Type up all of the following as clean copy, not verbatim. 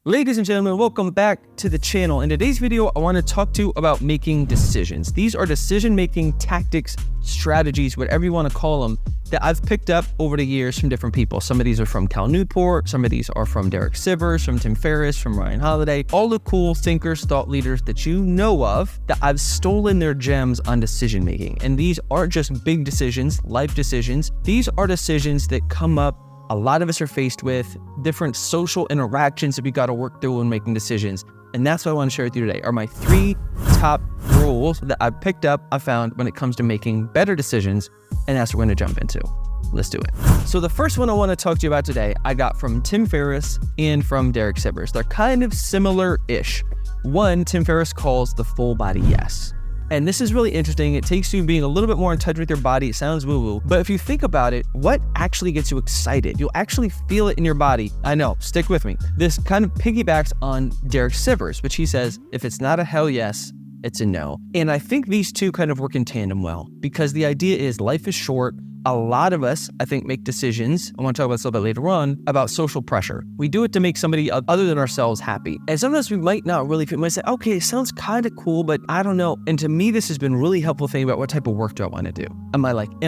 Ladies and gentlemen, welcome back to the channel. In today's video, I want to talk to you about making decisions. These are decision-making tactics, strategies, whatever you want to call them, that I've picked up over the years from different people. Some of these are from Cal Newport, some of these are from Derek Sivers, from Tim Ferriss, from Ryan Holiday, all the cool thinkers, thought leaders that you know of that I've stolen their gems on decision-making. And these aren't just big decisions, life decisions. These are decisions that come up a lot of us are faced with, different social interactions that we got to work through when making decisions. And that's what I want to share with you today are my 3 top rules that I picked up, I found when it comes to making better decisions. And that's what we're going to jump into. Let's do it. So the first one I want to talk to you about today, I got from Tim Ferriss and from Derek Sivers. They're kind of similar-ish. One, Tim Ferriss calls the full body yes. And this is really interesting. It takes you being a little bit more in touch with your body. It sounds woo-woo, but if you think about it, what actually gets you excited? You'll actually feel it in your body. I know, stick with me. This kind of piggybacks on Derek Sivers, which he says, if it's not a hell yes, it's a no. And I think these two kind of work in tandem well, because the idea is life is short. A lot of us, I think, make decisions, I want to talk about this a little bit later on, about social pressure. We do it to make somebody other than ourselves happy. And sometimes we might not really fit. We might say, okay, it sounds kind of cool, but I don't know. And to me, this has been really helpful thinking about what type of work do I want to do? Am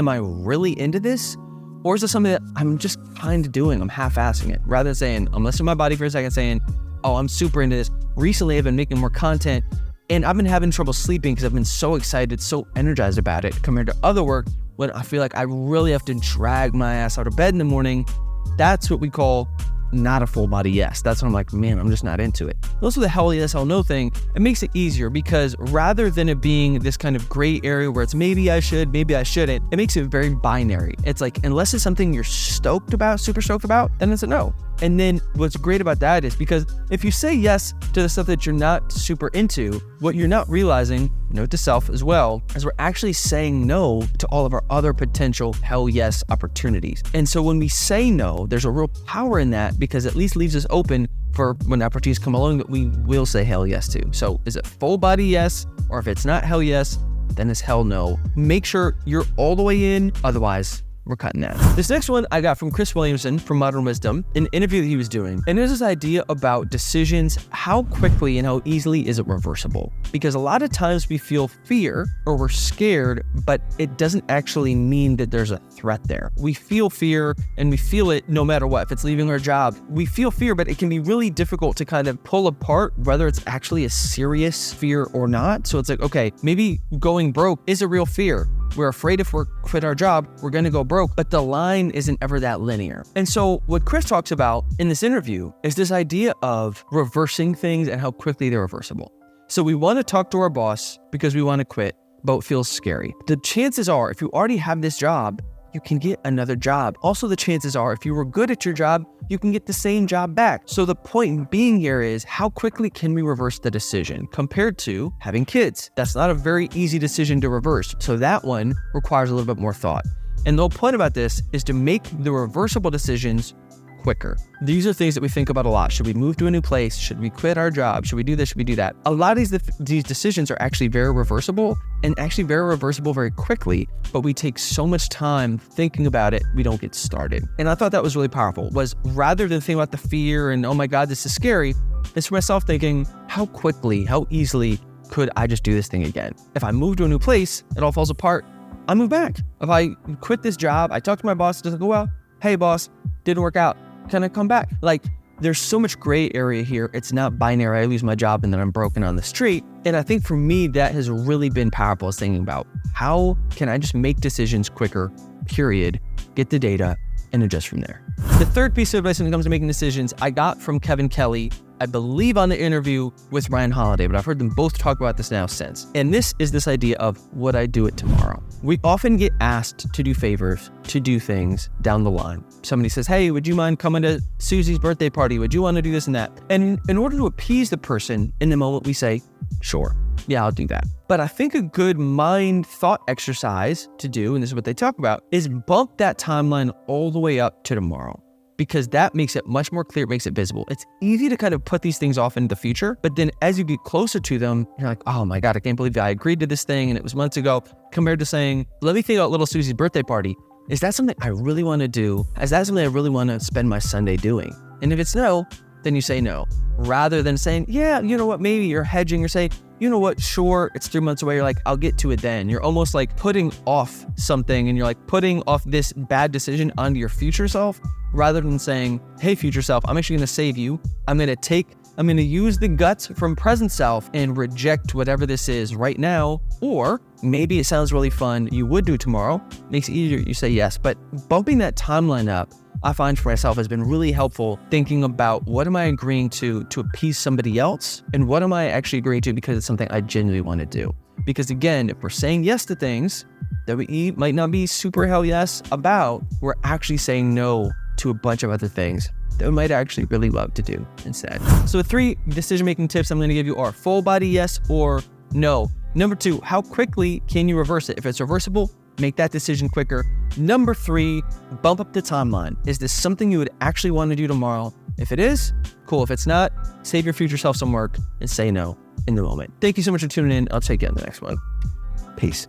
I really into this? Or is this something that I'm just kind of doing? I'm half-assing it. Rather than saying, I'm listening to my body for a second saying, oh, I'm super into this. Recently, I've been making more content and I've been having trouble sleeping because I've been so excited, so energized about it compared to other work when I feel like I really have to drag my ass out of bed in the morning. That's what we call not a full body yes. That's when I'm like, man, I'm just not into it. Also the hell yes, hell no thing, it makes it easier because rather than it being this kind of gray area where it's maybe I should, maybe I shouldn't, it makes it very binary. It's like, unless it's something you're stoked about, super stoked about, then it's a no. And then what's great about that is because if you say yes to the stuff that you're not super into, what you're not realizing, note to self as well, is we're actually saying no to all of our other potential hell yes opportunities. And so when we say no, there's a real power in that because it at least leaves us open for when opportunities come along that we will say hell yes to. So is it full body yes, or if it's not hell yes, then it's hell no. Make sure you're all the way in, otherwise we're cutting that. This next one I got from Chris Williamson from Modern Wisdom, an interview that he was doing. And there's this idea about decisions, how quickly and how easily is it reversible? Because a lot of times we feel fear or we're scared, but it doesn't actually mean that there's a threat there. We feel fear and we feel it no matter what. If it's leaving our job, we feel fear, but it can be really difficult to kind of pull apart whether it's actually a serious fear or not. So it's like, okay, maybe going broke is a real fear. We're afraid if we quit our job, we're going to go broke, but the line isn't ever that linear. And so what Chris talks about in this interview is this idea of reversing things and how quickly they're reversible. So we want to talk to our boss because we want to quit, but it feels scary. The chances are, if you already have this job, you can get another job. Also, the chances are, if you were good at your job, you can get the same job back. So the point being here is how quickly can we reverse the decision compared to having kids? That's not a very easy decision to reverse. So that one requires a little bit more thought. And the whole point about this is to make the reversible decisions quicker. These are things that we think about a lot. Should we move to a new place? Should we quit our job? Should we do this? Should we do that? A lot of these decisions are actually very reversible and actually very reversible very quickly, but we take so much time thinking about it, we don't get started. And I thought that was really powerful, was rather than thinking about the fear and, oh my God, this is scary, it's for myself thinking, how quickly, how easily could I just do this thing again? If I move to a new place, it all falls apart, I move back. If I quit this job, I talk to my boss, just like, well, hey boss, didn't work out. Can I come back? Like, there's so much gray area here. It's not binary. I lose my job and then I'm broken on the street. And I think for me, that has really been powerful, is thinking about how can I just make decisions quicker, period, get the data, and adjust from there. The third piece of advice when it comes to making decisions, I got from Kevin Kelly, I believe on the interview with Ryan Holiday, but I've heard them both talk about this now since. And this is this idea of, would I do it tomorrow? We often get asked to do favors, to do things down the line. Somebody says, hey, would you mind coming to Susie's birthday party? Would you want to do this and that? And in order to appease the person in the moment, we say, sure, yeah, I'll do that. But I think a good mind thought exercise to do, and this is what they talk about, is bump that timeline all the way up to tomorrow. Because that makes it much more clear, it makes it visible. It's easy to kind of put these things off into the future, but then as you get closer to them, you're like, oh my God, I can't believe I agreed to this thing and it was months ago, compared to saying, let me think about little Susie's birthday party. Is that something I really want to do? Is that something I really want to spend my Sunday doing? And if it's no, then you say no. Rather than saying, yeah, you know what, maybe you're hedging, you're saying, you know what, sure, it's 3 months away. You're like, I'll get to it then. You're almost like putting off something, and you're like putting off this bad decision onto your future self, rather than saying, hey, future self, I'm actually going to save you. I'm going to use the guts from present self and reject whatever this is right now. Or maybe it sounds really fun, you would do tomorrow. Makes it easier, you say yes. But bumping that timeline up, I find for myself has been really helpful, thinking about what am I agreeing to appease somebody else, and what am I actually agreeing to because it's something I genuinely want to do. Because again, if we're saying yes to things that we might not be super hell yes about, we're actually saying no to a bunch of other things that we might actually really love to do instead. So the 3 decision-making tips I'm going to give you are full body yes or no. Number 2, how quickly can you reverse it? If it's reversible, make that decision quicker. Number 3, bump up the timeline. Is this something you would actually want to do tomorrow? If it is, cool. If it's not, save your future self some work and say no in the moment. Thank you so much for tuning in. I'll check you on the next one. Peace.